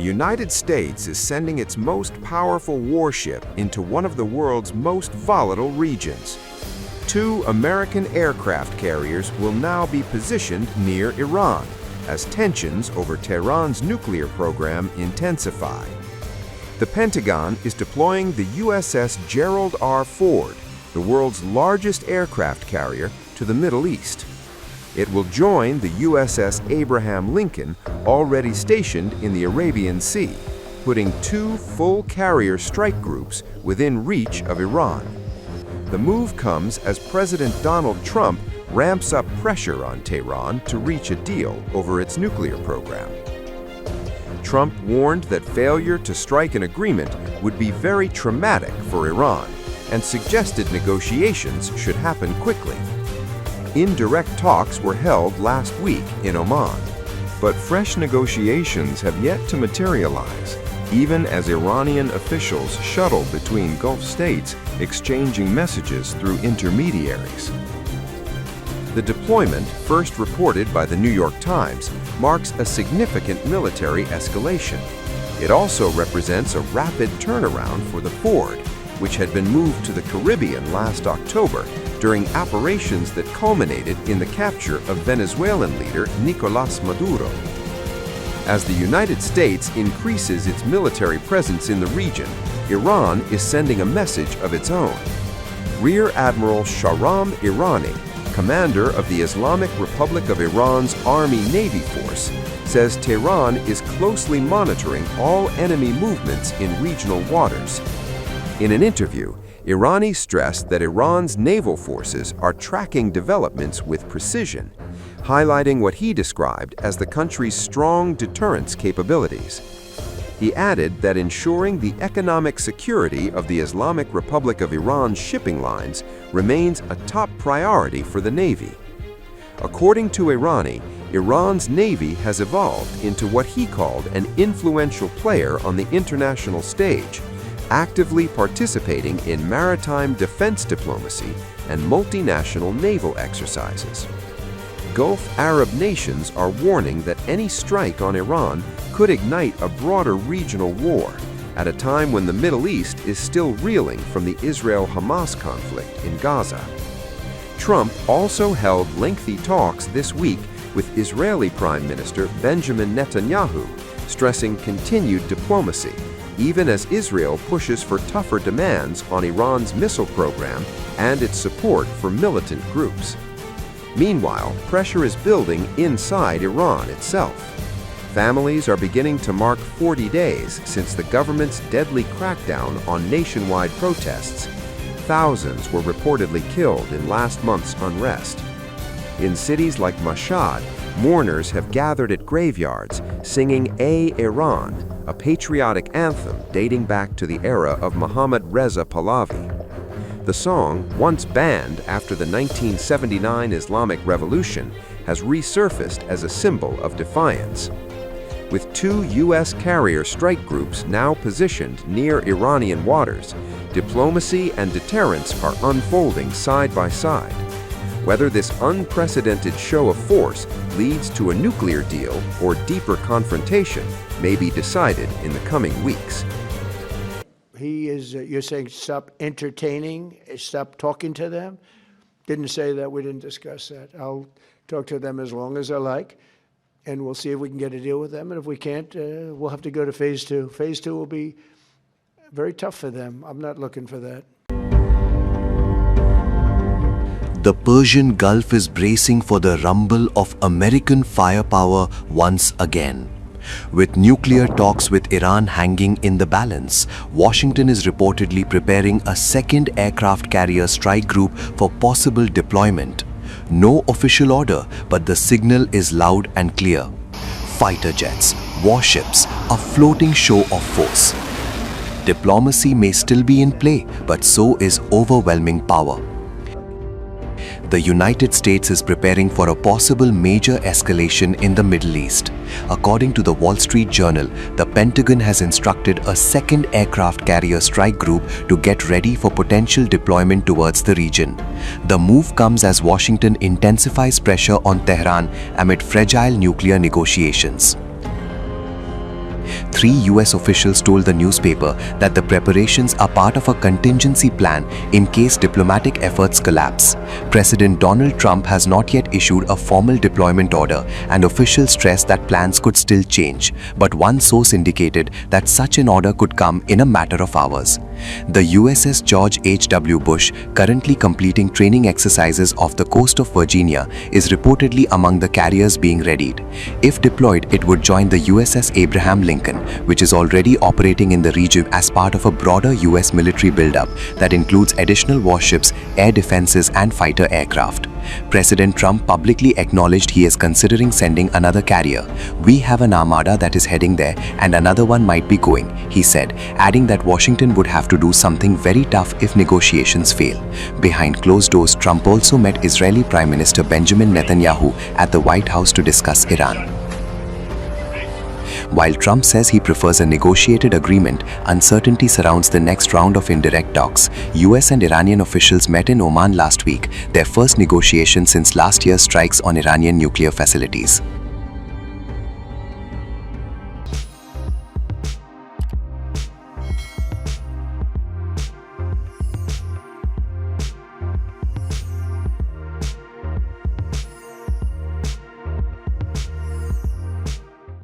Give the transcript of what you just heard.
United States is sending its most powerful warship into one of the world's most volatile regions. 2 American aircraft carriers will now be positioned near Iran as tensions over Tehran's nuclear program intensify. The Pentagon is deploying the USS Gerald R. Ford, the world's largest aircraft carrier, to the Middle East. It will join the USS Abraham Lincoln, already stationed in the Arabian Sea, putting 2 full carrier strike groups within reach of Iran. The move comes as President Donald Trump ramps up pressure on Tehran to reach a deal over its nuclear program. Trump warned that failure to strike an agreement would be very traumatic for Iran and suggested negotiations should happen quickly. Indirect talks were held last week in Oman, but fresh negotiations have yet to materialize, even as Iranian officials shuttle between Gulf states exchanging messages through intermediaries. The deployment, first reported by the New York Times, marks a significant military escalation. It also represents a rapid turnaround for the Ford, which had been moved to the Caribbean last October during operations that culminated in the capture of Venezuelan leader Nicolás Maduro. As the United States increases its military presence in the region, Iran is sending a message of its own. Rear Admiral Shahram Irani, commander of the Islamic Republic of Iran's Army-Navy force, says Tehran is closely monitoring all enemy movements in regional waters. In an interview, Irani stressed that Iran's naval forces are tracking developments with precision, highlighting what he described as the country's strong deterrence capabilities. He added that ensuring the economic security of the Islamic Republic of Iran's shipping lines remains a top priority for the Navy. According to Irani, Iran's Navy has evolved into what he called an influential player on the international stage, actively participating in maritime defense diplomacy and multinational naval exercises. Gulf Arab nations are warning that any strike on Iran could ignite a broader regional war at a time when the Middle East is still reeling from the Israel-Hamas conflict in Gaza. Trump also held lengthy talks this week with Israeli Prime Minister Benjamin Netanyahu, stressing continued diplomacy, even as Israel pushes for tougher demands on Iran's missile program and its support for militant groups. Meanwhile, pressure is building inside Iran itself. Families are beginning to mark 40 days since the government's deadly crackdown on nationwide protests. Thousands were reportedly killed in last month's unrest. In cities like Mashhad, mourners have gathered at graveyards singing "Ey Iran," a patriotic anthem dating back to the era of Mohammad Reza Pahlavi. The song, once banned after the 1979 Islamic Revolution, has resurfaced as a symbol of defiance. With 2 U.S. carrier strike groups now positioned near Iranian waters, diplomacy and deterrence are unfolding side by side. Whether this unprecedented show of force leads to a nuclear deal or deeper confrontation may be decided in the coming weeks. You're saying stop entertaining, stop talking to them? Didn't say that, we didn't discuss that. I'll talk to them as long as I like, and we'll see if we can get a deal with them. And if we can't, we'll have to go to phase 2. Phase 2 will be very tough for them. I'm not looking for that. The Persian Gulf is bracing for the rumble of American firepower once again. With nuclear talks with Iran hanging in the balance, Washington is reportedly preparing a second aircraft carrier strike group for possible deployment. No official order, but the signal is loud and clear. Fighter jets, warships, a floating show of force. Diplomacy may still be in play, but so is overwhelming power. The United States is preparing for a possible major escalation in the Middle East. According to the Wall Street Journal, the Pentagon has instructed a second aircraft carrier strike group to get ready for potential deployment towards the region. The move comes as Washington intensifies pressure on Tehran amid fragile nuclear negotiations. 3 US officials told the newspaper that the preparations are part of a contingency plan in case diplomatic efforts collapse. President Donald Trump has not yet issued a formal deployment order, and officials stress that plans could still change, but one source indicated that such an order could come in a matter of hours. The USS George H.W. Bush, currently completing training exercises off the coast of Virginia, is reportedly among the carriers being readied. If deployed, it would join the USS Abraham Lincoln, which is already operating in the region as part of a broader US military buildup that includes additional warships, air defenses, and fighter aircraft. President Trump publicly acknowledged he is considering sending another carrier. "We have an armada that is heading there, and another one might be going," he said, adding that Washington would have to do something very tough if negotiations fail. Behind closed doors, Trump also met Israeli Prime Minister Benjamin Netanyahu at the White House to discuss Iran. While Trump says he prefers a negotiated agreement, uncertainty surrounds the next round of indirect talks. US and Iranian officials met in Oman last week, their first negotiation since last year's strikes on Iranian nuclear facilities.